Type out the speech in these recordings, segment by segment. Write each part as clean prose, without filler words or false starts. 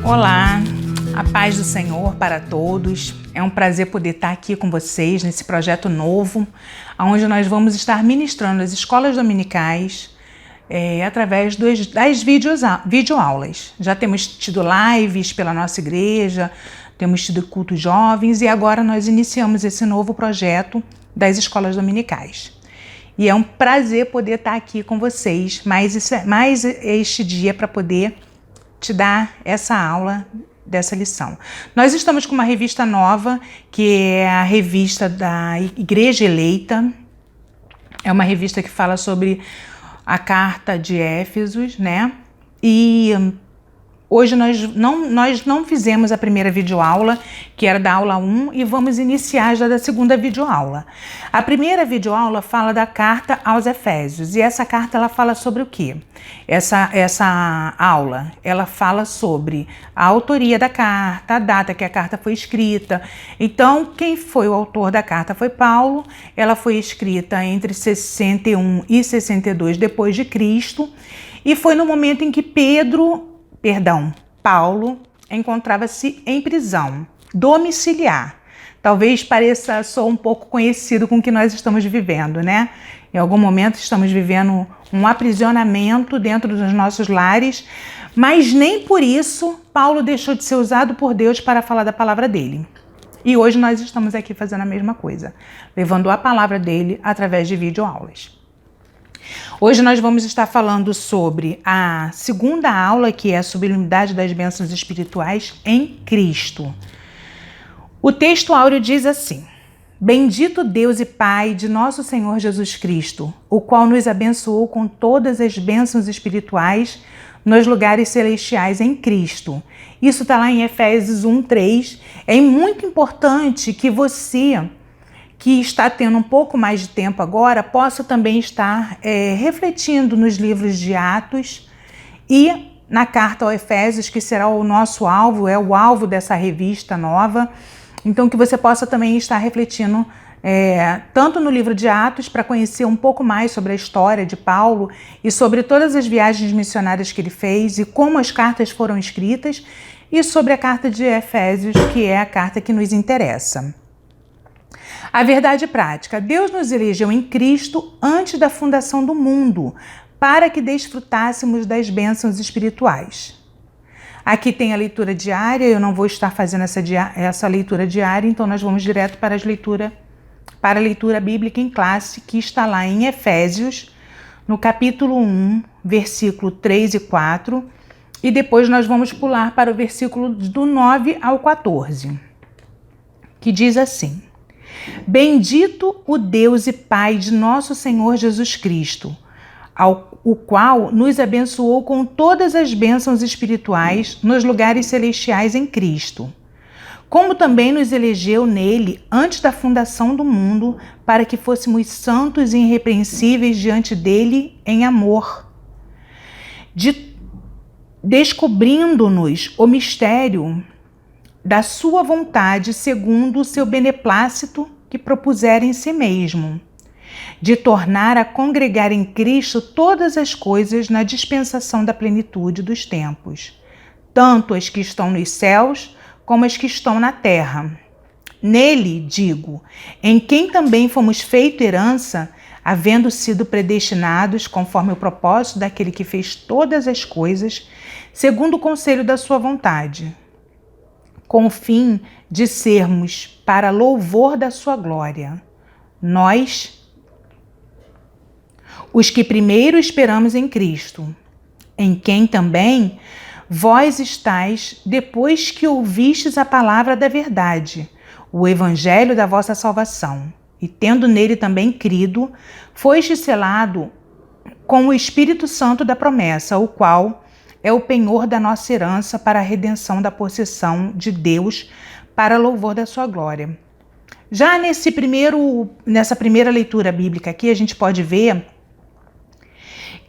Olá, a paz do Senhor para todos. É um prazer poder estar aqui com vocês nesse projeto novo, onde nós vamos estar ministrando as escolas dominicais através das videoaulas. Já temos tido lives pela nossa igreja, temos tido cultos jovens e agora nós iniciamos esse novo projeto das escolas dominicais. E é um prazer poder estar aqui com vocês mais este dia para poder te dar essa aula dessa lição. Nós estamos com uma revista nova, que é a revista da Igreja Eleita. É uma revista que fala sobre a carta de Éfesos, né? E hoje nós não fizemos a primeira videoaula, que era da aula 1, e vamos iniciar já da segunda videoaula. A primeira videoaula fala da carta aos Efésios, e essa carta ela fala sobre o quê? Essa aula, ela fala sobre a autoria da carta, a data que a carta foi escrita. Então, quem foi o autor da carta foi Paulo. Ela foi escrita entre 61 e 62 depois de Cristo, e foi no momento em que Paulo encontrava-se em prisão domiciliar. Talvez pareça só um pouco conhecido com o que nós estamos vivendo, né? Em algum momento estamos vivendo um aprisionamento dentro dos nossos lares, mas nem por isso Paulo deixou de ser usado por Deus para falar da palavra dele. E hoje nós estamos aqui fazendo a mesma coisa, levando a palavra dele através de videoaulas. Hoje nós vamos estar falando sobre a segunda aula, que é a sublimidade das bênçãos espirituais em Cristo. O texto áureo diz assim: Bendito Deus e Pai de nosso Senhor Jesus Cristo, o qual nos abençoou com todas as bênçãos espirituais nos lugares celestiais em Cristo. Isso está lá em Efésios 1:3. É muito importante que você, que está tendo um pouco mais de tempo agora, possa também estar refletindo nos livros de Atos e na carta aos Efésios, que será o nosso alvo, é o alvo dessa revista nova. Então, que você possa também estar refletindo tanto no livro de Atos, para conhecer um pouco mais sobre a história de Paulo e sobre todas as viagens missionárias que ele fez e como as cartas foram escritas, e sobre a carta de Efésios, que é a carta que nos interessa. A verdade prática: Deus nos elegeu em Cristo antes da fundação do mundo, para que desfrutássemos das bênçãos espirituais. Aqui tem a leitura diária, eu não vou estar fazendo essa leitura diária, então nós vamos direto para a leitura bíblica em classe, que está lá em Efésios, no capítulo 1, versículo 3 e 4, e depois nós vamos pular para o versículo do 9 ao 14, que diz assim: Bendito o Deus e Pai de nosso Senhor Jesus Cristo, o qual nos abençoou com todas as bênçãos espirituais nos lugares celestiais em Cristo, como também nos elegeu nele antes da fundação do mundo, para que fôssemos santos e irrepreensíveis diante dele em amor, descobrindo-nos o mistério da sua vontade, segundo o seu beneplácito que propusera em si mesmo, de tornar a congregar em Cristo todas as coisas na dispensação da plenitude dos tempos, tanto as que estão nos céus como as que estão na terra. Nele, digo, em quem também fomos feito herança, havendo sido predestinados conforme o propósito daquele que fez todas as coisas, segundo o conselho da sua vontade, com o fim de sermos para louvor da sua glória. Nós, os que primeiro esperamos em Cristo, em quem também vós estáis, depois que ouvistes a palavra da verdade, o evangelho da vossa salvação, e tendo nele também crido, foste selado com o Espírito Santo da promessa, o qual é o penhor da nossa herança para a redenção da possessão de Deus, para louvor da sua glória. Já nessa primeira leitura bíblica aqui, a gente pode ver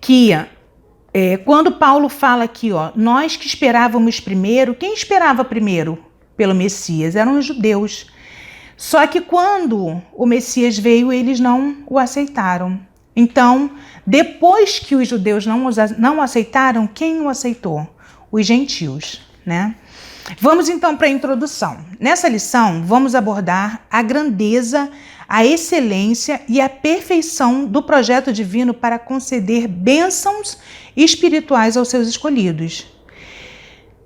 que quando Paulo fala aqui, nós que esperávamos primeiro, quem esperava primeiro pelo Messias? Eram os judeus. Só que quando o Messias veio, eles não o aceitaram. Então, depois que os judeus não o aceitaram, quem o aceitou? Os gentios, né? Vamos então para a introdução. Nessa lição, vamos abordar a grandeza, a excelência e a perfeição do projeto divino para conceder bênçãos espirituais aos seus escolhidos.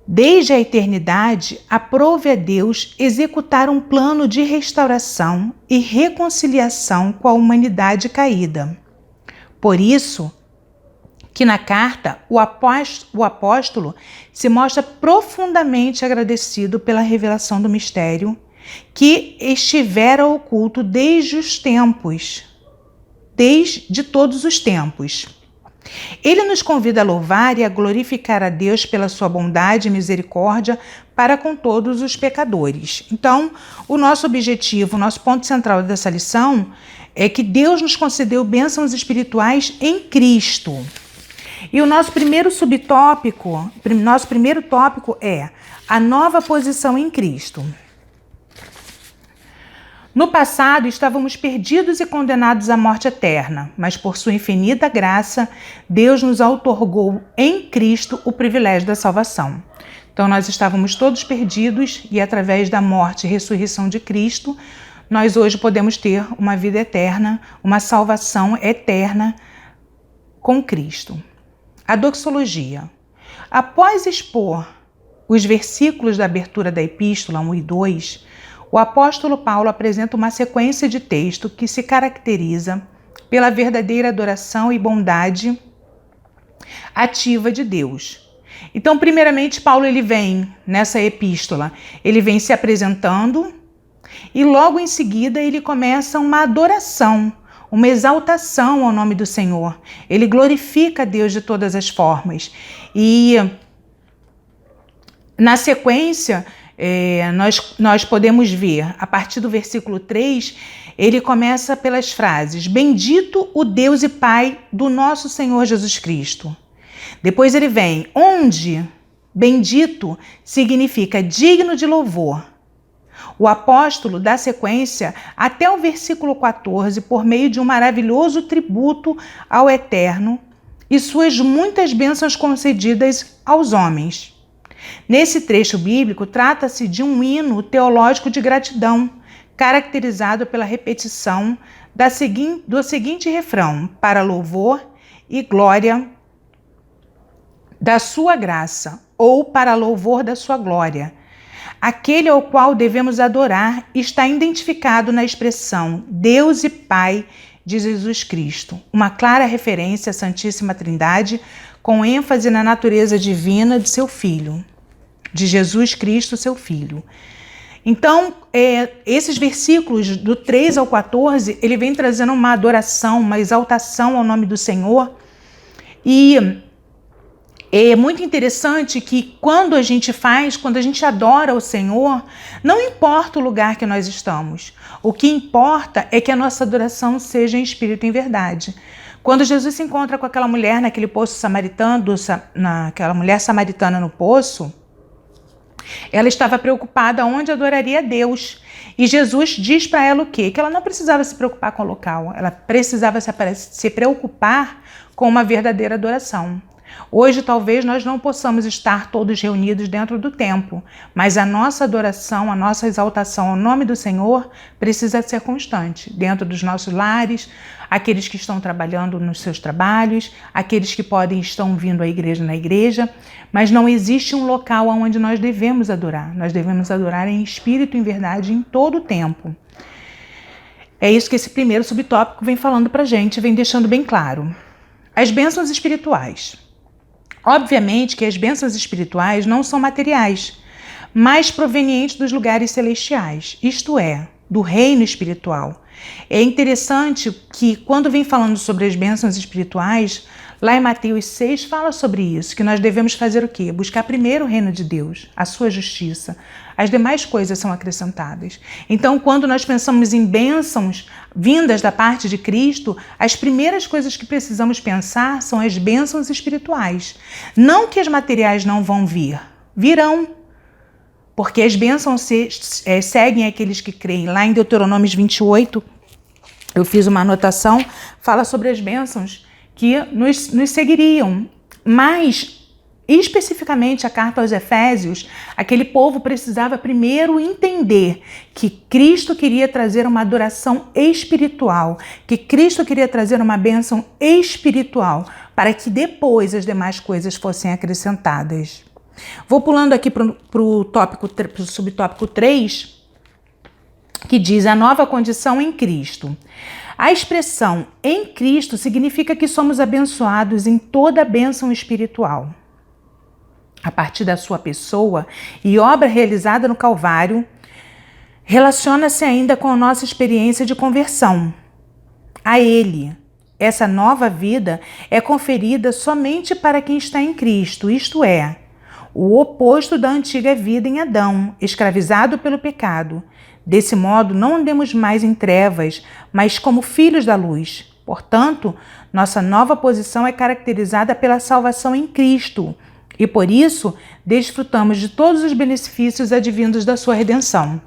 Desde a eternidade, aprove a Deus executar um plano de restauração e reconciliação com a humanidade caída. Por isso, que na carta o apóstolo se mostra profundamente agradecido pela revelação do mistério que estivera oculto desde todos os tempos. Ele nos convida a louvar e a glorificar a Deus pela sua bondade e misericórdia para com todos os pecadores. Então, o nosso objetivo, o nosso ponto central dessa lição é que Deus nos concedeu bênçãos espirituais em Cristo. E o nosso primeiro tópico é a nova posição em Cristo. No passado, estávamos perdidos e condenados à morte eterna, mas por sua infinita graça, Deus nos outorgou em Cristo o privilégio da salvação. Então, nós estávamos todos perdidos e, através da morte e ressurreição de Cristo, nós hoje podemos ter uma vida eterna, uma salvação eterna com Cristo. A doxologia. Após expor os versículos da abertura da epístola 1 e 2, o apóstolo Paulo apresenta uma sequência de texto que se caracteriza pela verdadeira adoração e bondade ativa de Deus. Então, primeiramente, Paulo ele vem nessa epístola, ele vem se apresentando e logo em seguida ele começa uma adoração, uma exaltação ao nome do Senhor. Ele glorifica a Deus de todas as formas. E na sequência, nós podemos ver, a partir do versículo 3, ele começa pelas frases: Bendito o Deus e Pai do nosso Senhor Jesus Cristo. Depois ele vem, onde bendito significa digno de louvor. O apóstolo dá sequência até o versículo 14 por meio de um maravilhoso tributo ao Eterno e suas muitas bênçãos concedidas aos homens. Nesse trecho bíblico, trata-se de um hino teológico de gratidão, caracterizado pela repetição do seguinte refrão: para louvor e glória da sua graça, ou para louvor da sua glória. Aquele ao qual devemos adorar está identificado na expressão Deus e Pai de Jesus Cristo, uma clara referência à Santíssima Trindade, com ênfase na natureza divina de seu Filho, de Jesus Cristo, seu Filho. Então, esses versículos do 3 ao 14, ele vem trazendo uma adoração, uma exaltação ao nome do Senhor. E é muito interessante que quando a gente adora o Senhor, não importa o lugar que nós estamos. O que importa é que a nossa adoração seja em espírito e em verdade. Quando Jesus se encontra com aquela mulher naquele poço samaritano, aquela mulher samaritana no poço, ela estava preocupada onde adoraria a Deus. E Jesus diz para ela o quê? Que ela não precisava se preocupar com o local, ela precisava se preocupar com uma verdadeira adoração. Hoje, talvez, nós não possamos estar todos reunidos dentro do templo, mas a nossa adoração, a nossa exaltação ao nome do Senhor precisa ser constante, dentro dos nossos lares, aqueles que estão trabalhando nos seus trabalhos, aqueles que estão vindo à igreja na igreja, mas não existe um local onde nós devemos adorar. Nós devemos adorar em espírito e em verdade em todo o tempo. É isso que esse primeiro subtópico vem falando pra gente, vem deixando bem claro. As bênçãos espirituais. Obviamente que as bênçãos espirituais não são materiais, mas provenientes dos lugares celestiais, isto é, do reino espiritual. É interessante que quando vem falando sobre as bênçãos espirituais, lá em Mateus 6 fala sobre isso, que nós devemos fazer o quê? Buscar primeiro o reino de Deus, a sua justiça. As demais coisas são acrescentadas. Então, quando nós pensamos em bênçãos vindas da parte de Cristo, as primeiras coisas que precisamos pensar são as bênçãos espirituais. Não que as materiais não vão vir, virão. Porque as bênçãos seguem aqueles que creem. Lá em Deuteronômio 28, eu fiz uma anotação, fala sobre as bênçãos que nos seguiriam. Mas Especificamente a carta aos Efésios, aquele povo precisava primeiro entender que Cristo queria trazer uma adoração espiritual, que Cristo queria trazer uma bênção espiritual, para que depois as demais coisas fossem acrescentadas. Vou pulando aqui para o subtópico 3, que diz a nova condição em Cristo. A expressão em Cristo significa que somos abençoados em toda a bênção espiritual. A partir da sua pessoa e obra realizada no Calvário, relaciona-se ainda com a nossa experiência de conversão a Ele. Essa nova vida é conferida somente para quem está em Cristo, isto é, o oposto da antiga vida em Adão, escravizado pelo pecado. Desse modo, não andemos mais em trevas, mas como filhos da luz. Portanto, nossa nova posição é caracterizada pela salvação em Cristo, e por isso desfrutamos de todos os benefícios advindos da sua redenção.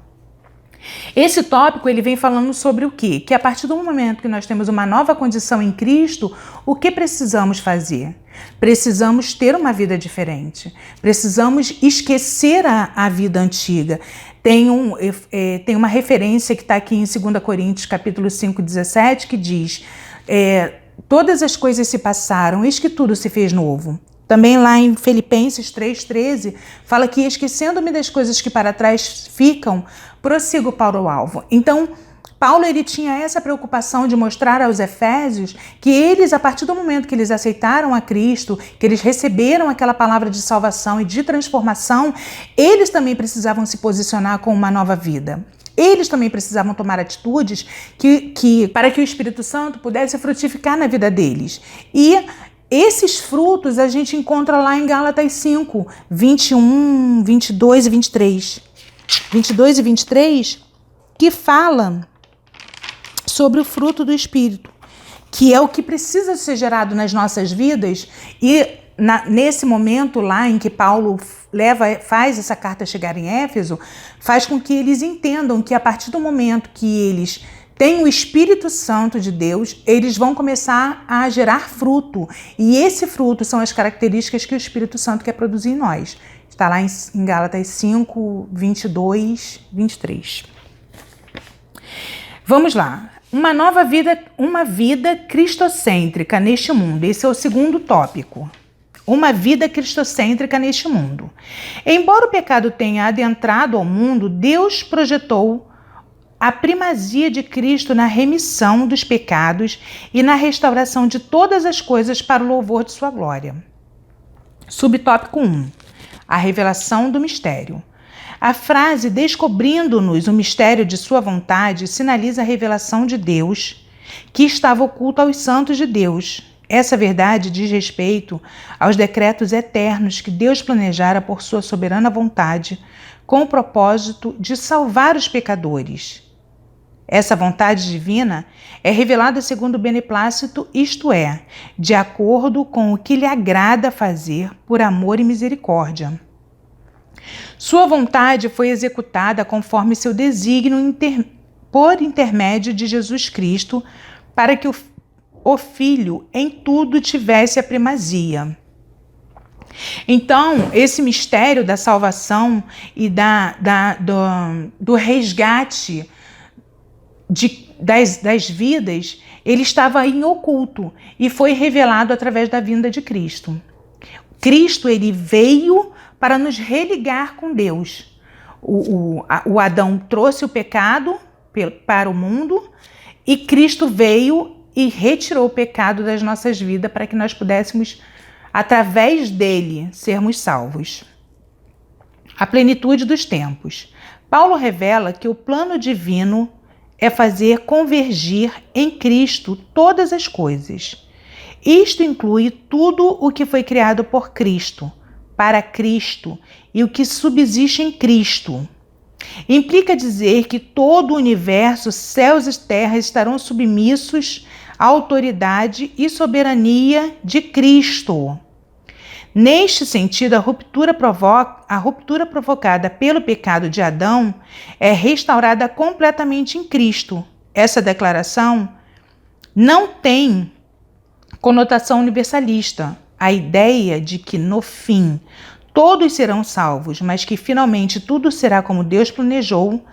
Esse tópico ele vem falando sobre o quê? Que a partir do momento que nós temos uma nova condição em Cristo, o que precisamos fazer? Precisamos ter uma vida diferente. Precisamos esquecer a vida antiga. Tem uma referência que está aqui em 2 Coríntios capítulo 5, 17, que diz: todas as coisas se passaram, eis que tudo se fez novo. Também lá em Filipenses 3,13, fala que esquecendo-me das coisas que para trás ficam, prossigo para o alvo. Então, Paulo ele tinha essa preocupação de mostrar aos Efésios que eles, a partir do momento que eles aceitaram a Cristo, que eles receberam aquela palavra de salvação e de transformação, eles também precisavam se posicionar com uma nova vida. Eles também precisavam tomar atitudes para que o Espírito Santo pudesse frutificar na vida deles. E esses frutos a gente encontra lá em Gálatas 5, 21, 22 e 23. 22 e 23, que fala sobre o fruto do Espírito, que é o que precisa ser gerado nas nossas vidas. E nesse momento lá em que Paulo faz essa carta chegar em Éfeso, faz com que eles entendam que a partir do momento que eles têm o Espírito Santo de Deus, eles vão começar a gerar fruto. E esse fruto são as características que o Espírito Santo quer produzir em nós. Está lá em Gálatas 5, 22, 23. Vamos lá. Uma vida cristocêntrica neste mundo. Esse é o segundo tópico. Uma vida cristocêntrica neste mundo. Embora o pecado tenha adentrado ao mundo, Deus projetou a primazia de Cristo na remissão dos pecados e na restauração de todas as coisas para o louvor de sua glória. Subtópico 1. A revelação do mistério. A frase descobrindo-nos o mistério de sua vontade sinaliza a revelação de Deus que estava oculta aos santos de Deus. Essa verdade diz respeito aos decretos eternos que Deus planejara por sua soberana vontade com o propósito de salvar os pecadores. Essa vontade divina é revelada segundo o beneplácito, isto é, de acordo com o que lhe agrada fazer por amor e misericórdia. Sua vontade foi executada conforme seu desígnio por intermédio de Jesus Cristo, para que o Filho em tudo tivesse a primazia. Então, esse mistério da salvação e do resgate das vidas, ele estava em oculto e foi revelado através da vinda de Cristo. Cristo, ele veio para nos religar com Deus. O Adão trouxe o pecado para o mundo e Cristo veio e retirou o pecado das nossas vidas para que nós pudéssemos, através dele, sermos salvos. A plenitude dos tempos. Paulo revela que o plano divino é fazer convergir em Cristo todas as coisas. Isto inclui tudo o que foi criado por Cristo, para Cristo e o que subsiste em Cristo. Implica dizer que todo o universo, céus e terras estarão submissos à autoridade e soberania de Cristo. Neste sentido, a ruptura provocada pelo pecado de Adão é restaurada completamente em Cristo. Essa declaração não tem conotação universalista, a ideia de que no fim todos serão salvos, mas que finalmente tudo será como Deus planejou,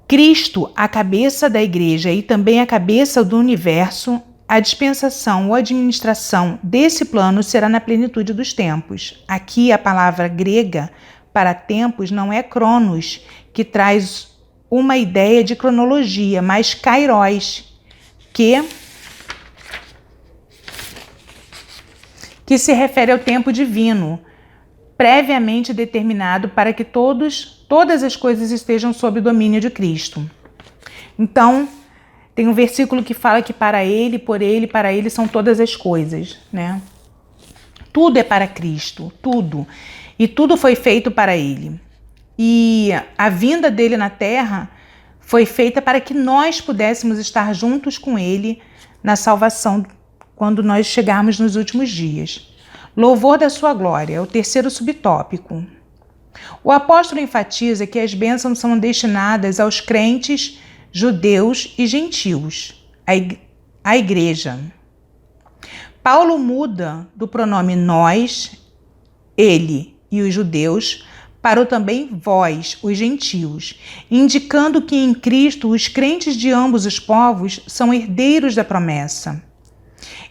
Cristo, a cabeça da igreja e também a cabeça do universo, a dispensação ou administração desse plano será na plenitude dos tempos. Aqui a palavra grega para tempos não é cronos, que traz uma ideia de cronologia, mas kairos, que se refere ao tempo divino, previamente determinado para que todas as coisas estejam sob o domínio de Cristo. Então, tem um versículo que fala que para ele, por ele, para ele são todas as coisas, né? Tudo é para Cristo, tudo. E tudo foi feito para ele. E a vinda dele na terra foi feita para que nós pudéssemos estar juntos com ele na salvação quando nós chegarmos nos últimos dias. Louvor da sua glória, é o terceiro subtópico. O apóstolo enfatiza que as bênçãos são destinadas aos crentes, judeus e gentios, a igreja. Paulo muda do pronome nós, ele e os judeus, para o também vós, os gentios, indicando que em Cristo os crentes de ambos os povos são herdeiros da promessa.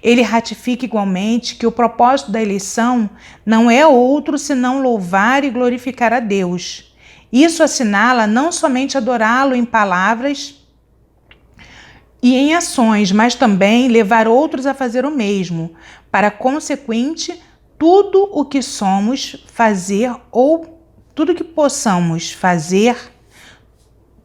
Ele ratifica igualmente que o propósito da eleição não é outro senão louvar e glorificar a Deus. Isso assinala não somente adorá-lo em palavras e em ações, mas também levar outros a fazer o mesmo, para consequente, tudo o que somos fazer ou tudo que possamos fazer,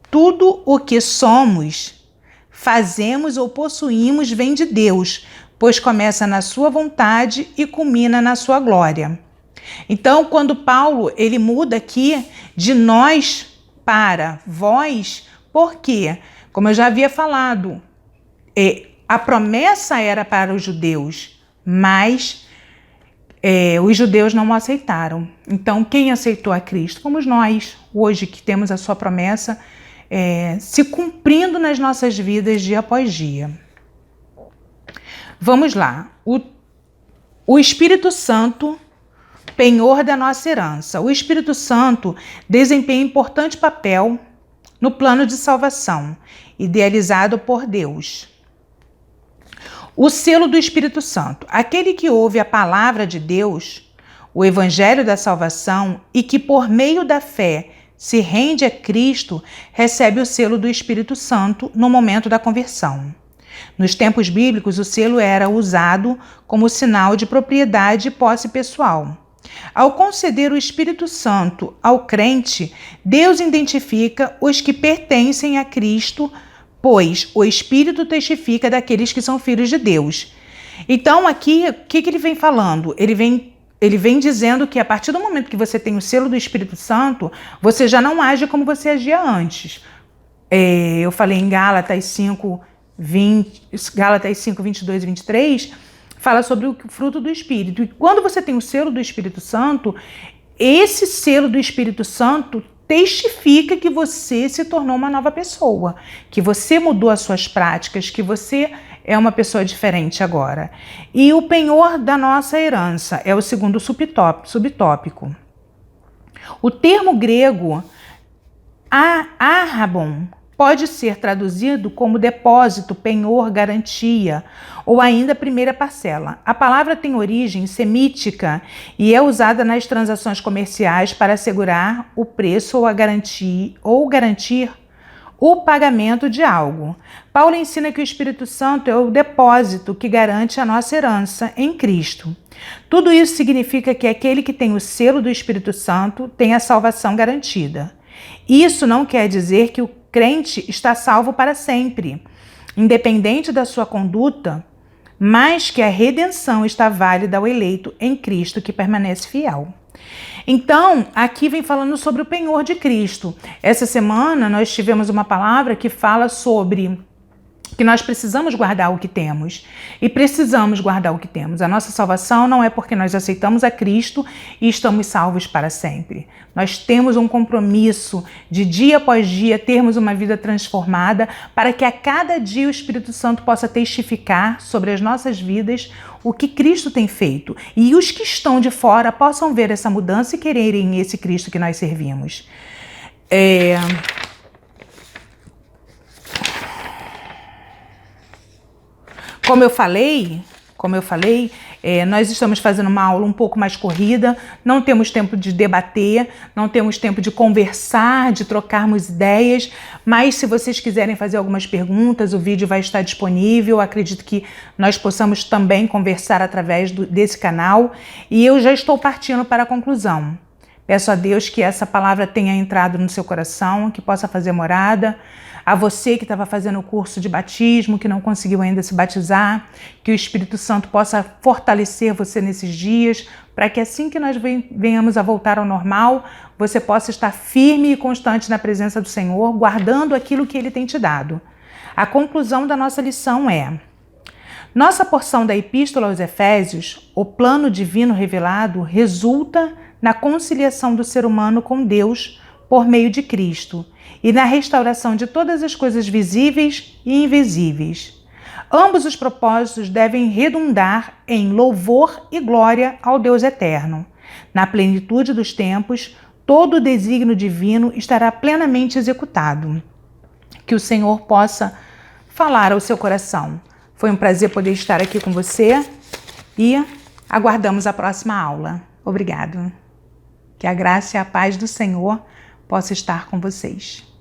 tudo o que somos, fazemos ou possuímos vem de Deus, pois começa na sua vontade e culmina na sua glória. Então, quando Paulo ele muda aqui de nós para vós, por quê? Como eu já havia falado, a promessa era para os judeus, mas os judeus não o aceitaram. Então, quem aceitou a Cristo? Fomos nós, hoje que temos a sua promessa se cumprindo nas nossas vidas dia após dia. Vamos lá. O Espírito Santo, penhor da nossa herança. O Espírito Santo desempenha importante papel no plano de salvação, idealizado por Deus. O selo do Espírito Santo. Aquele que ouve a palavra de Deus, o evangelho da salvação, e que por meio da fé se rende a Cristo, recebe o selo do Espírito Santo no momento da conversão. Nos tempos bíblicos, o selo era usado como sinal de propriedade e posse pessoal. Ao conceder o Espírito Santo ao crente, Deus identifica os que pertencem a Cristo, pois o Espírito testifica daqueles que são filhos de Deus. Então, aqui, o que ele vem falando? Ele vem dizendo que a partir do momento que você tem o selo do Espírito Santo, você já não age como você agia antes. Eu falei em Gálatas 5, 22 e 23, fala sobre o fruto do Espírito. E quando você tem o selo do Espírito Santo, esse selo do Espírito Santo testifica que você se tornou uma nova pessoa, que você mudou as suas práticas, que você é uma pessoa diferente agora. E o penhor da nossa herança é o segundo subtópico. O termo grego arrabon pode ser traduzido como depósito, penhor, garantia, ou ainda primeira parcela. A palavra tem origem semítica e é usada nas transações comerciais para assegurar o preço ou garantir o pagamento de algo. Paulo ensina que o Espírito Santo é o depósito que garante a nossa herança em Cristo. Tudo isso significa que aquele que tem o selo do Espírito Santo tem a salvação garantida. Isso não quer dizer que o crente está salvo para sempre, independente da sua conduta, mas que a redenção está válida ao eleito em Cristo que permanece fiel. Então, aqui vem falando sobre o penhor de Cristo. Essa semana nós tivemos uma palavra que fala sobre que nós precisamos guardar o que temos. E precisamos guardar o que temos. A nossa salvação não é porque nós aceitamos a Cristo e estamos salvos para sempre. Nós temos um compromisso de dia após dia termos uma vida transformada para que a cada dia o Espírito Santo possa testificar sobre as nossas vidas o que Cristo tem feito. E os que estão de fora possam ver essa mudança e quererem esse Cristo que nós servimos. Como eu falei, nós estamos fazendo uma aula um pouco mais corrida, não temos tempo de debater, não temos tempo de conversar, de trocarmos ideias, mas se vocês quiserem fazer algumas perguntas, o vídeo vai estar disponível, acredito que nós possamos também conversar através desse canal, e eu já estou partindo para a conclusão. Peço a Deus que essa palavra tenha entrado no seu coração, que possa fazer morada. A você que estava fazendo o curso de batismo, que não conseguiu ainda se batizar, que o Espírito Santo possa fortalecer você nesses dias, para que assim que nós venhamos a voltar ao normal, você possa estar firme e constante na presença do Senhor, guardando aquilo que Ele tem te dado. A conclusão da nossa lição é: nossa porção da Epístola aos Efésios, o plano divino revelado, resulta na conciliação do ser humano com Deus por meio de Cristo e na restauração de todas as coisas visíveis e invisíveis. Ambos os propósitos devem redundar em louvor e glória ao Deus eterno. Na plenitude dos tempos, todo o desígnio divino estará plenamente executado. Que o Senhor possa falar ao seu coração. Foi um prazer poder estar aqui com você e aguardamos a próxima aula. Obrigado. Que a graça e a paz do Senhor possa estar com vocês.